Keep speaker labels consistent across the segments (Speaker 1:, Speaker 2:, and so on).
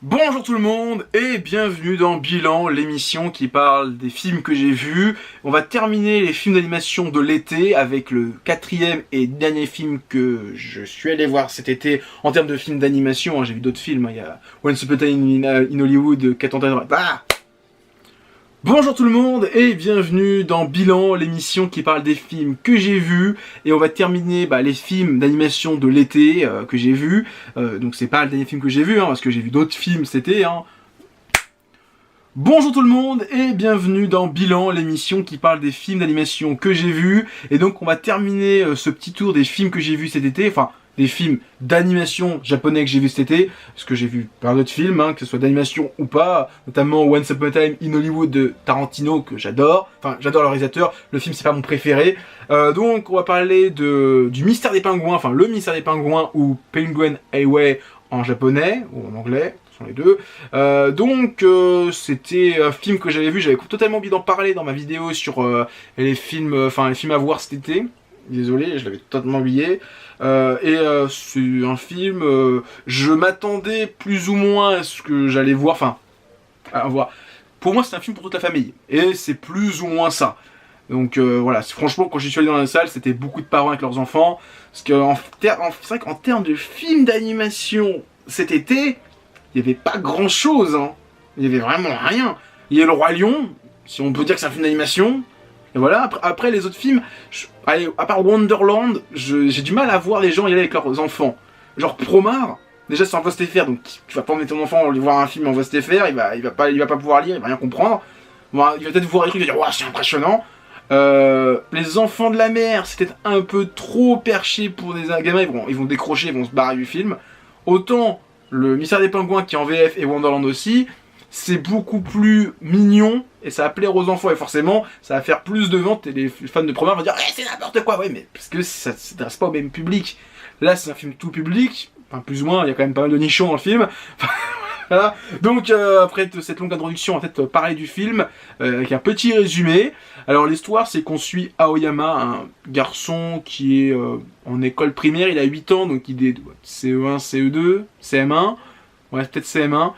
Speaker 1: Bonjour tout le monde et bienvenue dans Bilan, l'émission qui parle des films que j'ai vus. On va terminer les films d'animation de l'été avec le quatrième et dernier film que je suis allé voir cet été en termes de films d'animation. J'ai vu d'autres films, il y a Once Upon a Time in Hollywood, 4 ans Bonjour tout le monde et bienvenue dans Bilan, l'émission qui parle des films que j'ai vus. Et on va terminer les films d'animation de l'été que j'ai vus. Donc c'est pas le dernier film que j'ai vu, parce que j'ai vu d'autres films cet été. Bonjour tout le monde et bienvenue dans Bilan, l'émission qui parle des films d'animation que j'ai vus. Et donc on va terminer ce petit tour des films que j'ai vus cet été, enfin des films d'animation japonais que j'ai vus cet été, parce que j'ai vu plein d'autres films, que ce soit d'animation ou pas, notamment Once Upon a Time in Hollywood de Tarantino, que j'adore, enfin j'adore le réalisateur, le film c'est pas mon préféré. Donc on va parler du Mystère des Pingouins, enfin le Mystère des Pingouins ou Penguin Highway en japonais, ou en anglais, ce sont les deux. C'était un film que j'avais vu, j'avais totalement envie d'en parler dans ma vidéo sur les films à voir cet été. Désolé, je l'avais totalement oublié. C'est un film, je m'attendais plus ou moins à ce que j'allais voir, à voir. Pour moi, c'est un film pour toute la famille, et c'est plus ou moins ça. Donc voilà, franchement, quand j'y suis allé dans la salle, c'était beaucoup de parents avec leurs enfants. Parce que c'est vrai qu'en termes de films d'animation cet été, il n'y avait pas grand chose. Il n'y avait vraiment rien. Il y a Le Roi Lion, si on peut dire que c'est un film d'animation. Et voilà, après les autres films, allez, à part Wonderland, j'ai du mal à voir les gens y aller avec leurs enfants. Genre Promare, déjà c'est en VOST-FR, donc tu vas pas emmener ton enfant aller voir un film en VOST-FR, il va pas pouvoir lire, il va rien comprendre. Bon, il va peut-être voir les trucs, il va dire ouais, c'est impressionnant. Les enfants de la mer, c'était un peu trop perché pour des gamins, ils vont décrocher, ils vont se barrer du film. Autant le Mystère des Pingouins qui est en VF et Wonderland aussi, c'est beaucoup plus mignon et ça va plaire aux enfants et forcément ça va faire plus de ventes et les fans de Promare vont dire c'est n'importe quoi, ouais, mais parce que ça ne s'adresse pas au même public. Là c'est un film tout public, enfin plus ou moins, il y a quand même pas mal de nichons dans le film. Voilà. Donc après cette longue introduction, on va peut-être parler du film avec un petit résumé. Alors l'histoire, c'est qu'on suit Aoyama, un garçon qui est en école primaire, il a 8 ans, donc il est CE1, CE2, CM1, ouais peut-être CM1,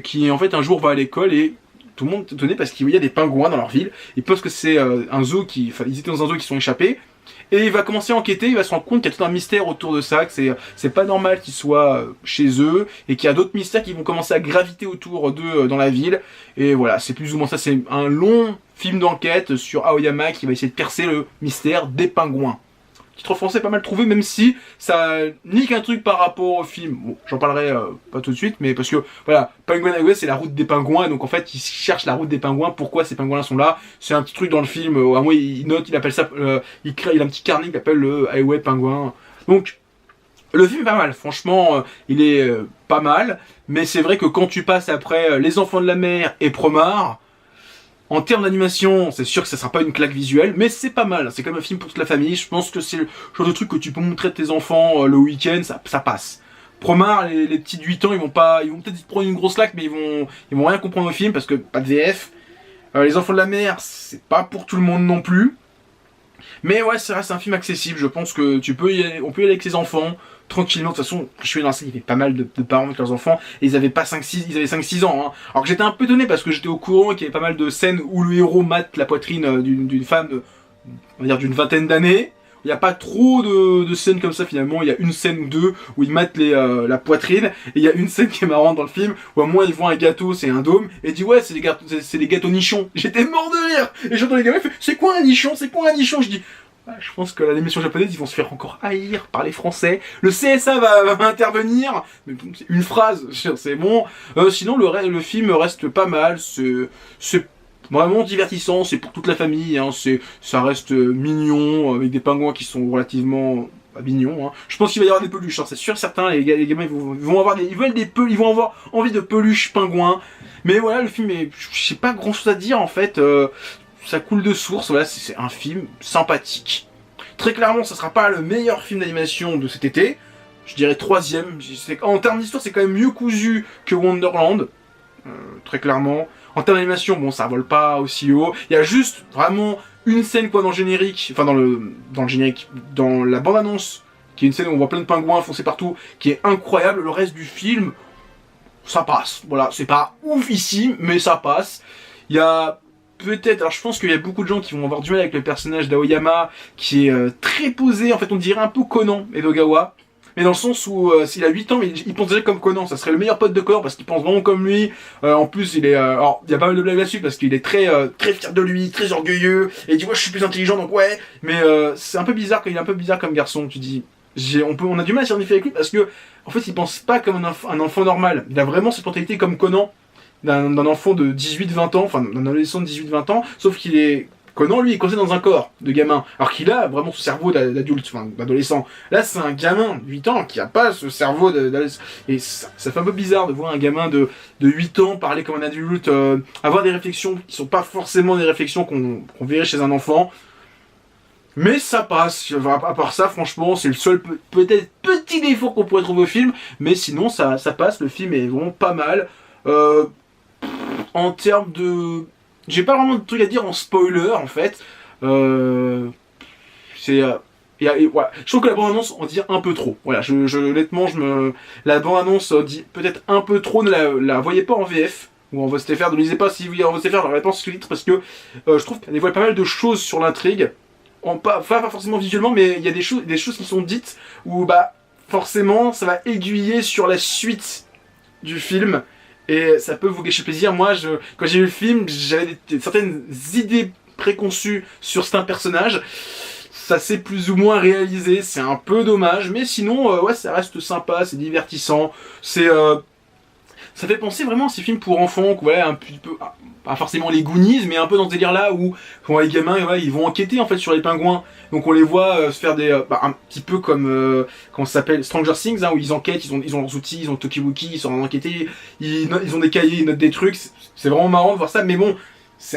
Speaker 1: qui en fait un jour va à l'école et tout le monde est étonné parce qu'il y a des pingouins dans leur ville. Ils pensent que c'est un zoo ils étaient dans un zoo qui sont échappés. Et il va commencer à enquêter, il va se rendre compte qu'il y a tout un mystère autour de ça, que c'est pas normal qu'ils soient chez eux, et qu'il y a d'autres mystères qui vont commencer à graviter autour d'eux dans la ville. Et voilà, c'est plus ou moins ça, c'est un long film d'enquête sur Aoyama qui va essayer de percer le mystère des pingouins. Titre français pas mal trouvé, même si ça nique un truc par rapport au film. Bon, j'en parlerai pas tout de suite, mais parce que voilà, Penguin Highway c'est la route des pingouins, donc en fait ils cherchent la route des pingouins, pourquoi ces pingouins sont là. C'est un petit truc dans le film, à moi il note, il appelle ça, il a un petit carnet qu'il appelle le Highway Pingouin. Donc le film est pas mal, franchement il est pas mal, mais c'est vrai que quand tu passes après Les Enfants de la Mer et Promare, en termes d'animation, c'est sûr que ça sera pas une claque visuelle, mais c'est pas mal. C'est comme un film pour toute la famille. Je pense que c'est le genre de truc que tu peux montrer à tes enfants le week-end, ça passe. Promare, les petits de 8 ans, ils vont peut-être prendre une grosse claque, mais ils vont rien comprendre au film parce que pas de VF. Les Enfants de la Mer, c'est pas pour tout le monde non plus. Mais ouais, ça reste un film accessible. Je pense que on peut y aller avec ses enfants tranquillement. De toute façon, je suis dans la salle, il y avait pas mal de parents avec leurs enfants et ils avaient pas 5-6, ils avaient 5-6 ans. Alors que j'étais un peu étonné parce que j'étais au courant qu'il y avait pas mal de scènes où le héros mate la poitrine d'une femme on va dire d'une vingtaine d'années. Il n'y a pas trop de scènes comme ça finalement, il y a une scène ou deux où ils matent la poitrine, et il y a une scène qui est marrante dans le film où à moins ils voient un gâteau, c'est un dôme, et ils disent ouais c'est des gâteaux nichons. J'étais mort de rire. Et j'entends les gamins faire c'est quoi un nichon, c'est quoi un nichon. Je dis je pense que l'animation japonaise ils vont se faire encore haïr par les Français. Le CSA va intervenir, mais c'est une phrase, c'est bon. Sinon le film reste pas mal, c'est vraiment divertissant, c'est pour toute la famille, ça reste mignon, avec des pingouins qui sont relativement mignons. Je pense qu'il va y avoir des peluches, c'est sûr, certains, les gamins ils vont avoir envie de peluches pingouins. Mais voilà, le film est, je sais pas grand chose à dire en fait, ça coule de source, voilà, c'est un film sympathique. Très clairement, ça sera pas le meilleur film d'animation de cet été, je dirais troisième, en termes d'histoire c'est quand même mieux cousu que Wonderland, très clairement. En termes d'animation, bon, ça vole pas aussi haut. Il y a juste vraiment une scène dans le générique, enfin dans le générique, dans la bande-annonce, qui est une scène où on voit plein de pingouins foncés partout, qui est incroyable. Le reste du film, ça passe. Voilà, c'est pas oufissime, mais ça passe. Il y a peut-être, alors je pense qu'il y a beaucoup de gens qui vont avoir du mal avec le personnage d'Aoyama, qui est très posé, en fait on dirait un peu Conan, Edogawa. Mais dans le sens où s'il a 8 ans, mais il pense déjà comme Conan, ça serait le meilleur pote de Connor parce qu'il pense vraiment comme lui. En plus, il est, alors il y a pas mal de blagues là-dessus parce qu'il est très fier de lui, très orgueilleux, et il dit ouais je suis plus intelligent donc ouais. Mais c'est un peu bizarre, il est un peu bizarre comme garçon. Tu dis, on a du mal à s'identifier avec lui parce que en fait il pense pas comme un enfant normal. Il a vraiment cette mentalité comme Conan, d'un enfant de 18-20 ans, enfin d'un adolescent de 18-20 ans, sauf qu'il est Conan, lui, il est coincé dans un corps de gamin, alors qu'il a vraiment ce cerveau d'adulte, enfin d'adolescent. Là, c'est un gamin de 8 ans qui a pas ce cerveau d'adolescent. Et ça fait un peu bizarre de voir un gamin de 8 ans parler comme un adulte, avoir des réflexions qui sont pas forcément des réflexions qu'on verrait chez un enfant. Mais ça passe. À part ça, franchement, c'est le seul peut-être petit défaut qu'on pourrait trouver au film. Mais sinon, ça passe. Le film est vraiment pas mal. En termes de... J'ai pas vraiment de trucs à dire en spoiler en fait. C'est... voilà. Je trouve que la bande-annonce en dit un peu trop. Voilà, honnêtement, la bande-annonce dit peut-être un peu trop. Ne la voyez pas en VF ou en VSTFR. Ne lisez pas si vous voyez en VSTFR, la réponse sous-titre parce que je trouve qu'elle dévoile pas mal de choses sur l'intrigue. Pas forcément visuellement, mais il y a des choses qui sont dites où bah forcément ça va aiguiller sur la suite du film. Et ça peut vous gâcher le plaisir. Moi, quand j'ai vu le film, j'avais certaines idées préconçues sur certains personnages. Ça s'est plus ou moins réalisé. C'est un peu dommage. Mais sinon, ouais, ça reste sympa, c'est divertissant. Ça fait penser vraiment à ces films pour enfants, voilà, un petit peu, pas forcément les Goonies, mais un peu dans ce délire-là où les gamins, ouais, ils vont enquêter en fait sur les pingouins. Donc on les voit se faire un petit peu comme, comment ça s'appelle, Stranger Things, hein, où ils enquêtent, ils ont leurs outils, ils ont Tokiwoki, ils sont en enquêter, ils ont des cahiers, ils notent des trucs. C'est vraiment marrant de voir ça, mais bon,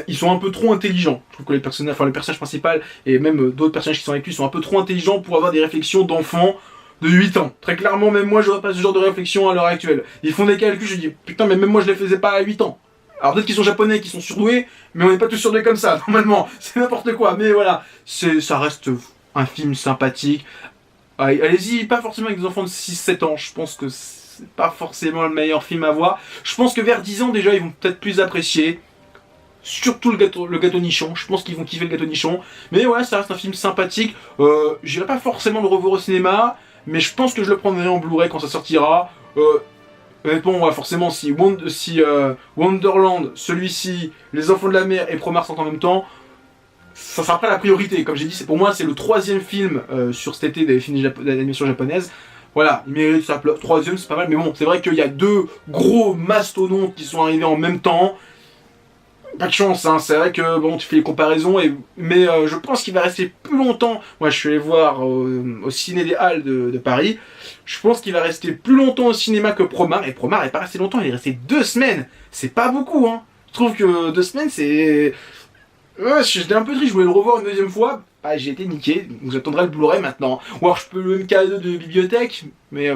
Speaker 1: ils sont un peu trop intelligents. Je trouve que le personnage principal et même d'autres personnages qui sont avec lui sont un peu trop intelligents pour avoir des réflexions d'enfants de 8 ans. Très clairement, même moi, j'aurais pas ce genre de réflexion à l'heure actuelle. Ils font des calculs, je dis, putain, mais même moi, je les faisais pas à 8 ans. Alors peut-être qu'ils sont japonais, qu'ils sont surdoués, mais on n'est pas tous surdoués comme ça, normalement. C'est n'importe quoi, mais voilà. Ça reste un film sympathique. Allez-y, pas forcément avec des enfants de 6-7 ans. Je pense que c'est pas forcément le meilleur film à voir. Je pense que vers 10 ans, déjà, ils vont peut-être plus apprécier. Surtout le gâteau nichon, je pense qu'ils vont kiffer le gâteau nichon. Mais ouais, ça reste un film sympathique. J'irai pas forcément le revoir au cinéma, mais je pense que je le prendrai en Blu-ray quand ça sortira. Honnêtement, ouais, forcément, si Wonderland, celui-ci, Les Enfants de la Mer et Promare sortent en même temps, ça sera pas la priorité. Comme j'ai dit, pour moi, c'est le 3e film sur cet été des films d'animation japonaise. Voilà, il mérite sa place. 3e, c'est pas mal, mais bon, c'est vrai qu'il y a 2 gros mastodontes qui sont arrivés en même temps. Pas de chance, hein. C'est vrai que bon, tu fais les comparaisons, mais je pense qu'il va rester plus longtemps. Moi, je suis allé voir au Ciné des Halles de Paris. Je pense qu'il va rester plus longtemps au cinéma que Promare. Et Promare n'est pas resté longtemps, il est resté 2 semaines. C'est pas beaucoup, hein. Je trouve que 2 semaines, c'est... Ouais, j'étais un peu triste, je voulais le revoir une 2e fois. Ah, j'ai été niqué, donc j'attendrai le Blu-ray maintenant. Ou alors je peux le MK2 de bibliothèque, mais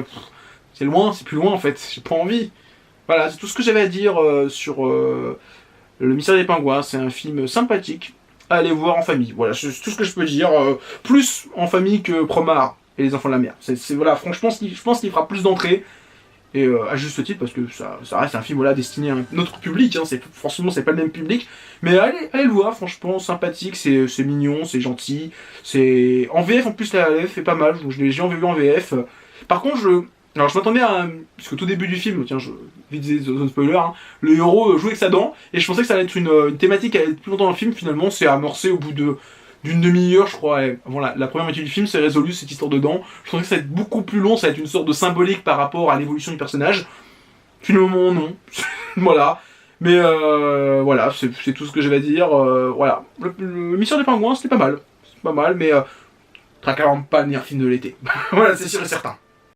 Speaker 1: c'est loin, c'est plus loin en fait, j'ai pas envie. Voilà, c'est tout ce que j'avais à dire sur... Le Mystère des Pingouins, c'est un film sympathique à aller voir en famille. Voilà, c'est tout ce que je peux dire. Plus en famille que Promare et Les Enfants de la Mer. Voilà, franchement, je pense qu'il fera plus d'entrées. Et à juste titre, parce que ça reste un film voilà, destiné à un autre public. Hein, forcément, c'est pas le même public. Mais allez le voir, franchement, sympathique. C'est mignon, c'est gentil. En VF, en plus, la VF est pas mal. Je l'ai vu en VF. Par contre, alors je m'attendais à puisque au tout début du film, tiens, vite des spoilers, hein, le héros jouait avec sa dent, et je pensais que ça allait être une thématique qui allait être plus longtemps dans le film. Finalement, c'est amorcé au bout d'une demi-heure, je crois. Et avant la première moitié du film, c'est résolu cette histoire de dents. Je pensais que ça allait être beaucoup plus long, ça va être une sorte de symbolique par rapport à l'évolution du personnage. Finalement, non. Voilà. Mais voilà, c'est tout ce que j'avais à dire. Voilà. Le Mission des Pingouins, c'était pas mal. C'est pas mal, mais très clairement pas le meilleur film de l'été. Voilà, c'est sûr et certain.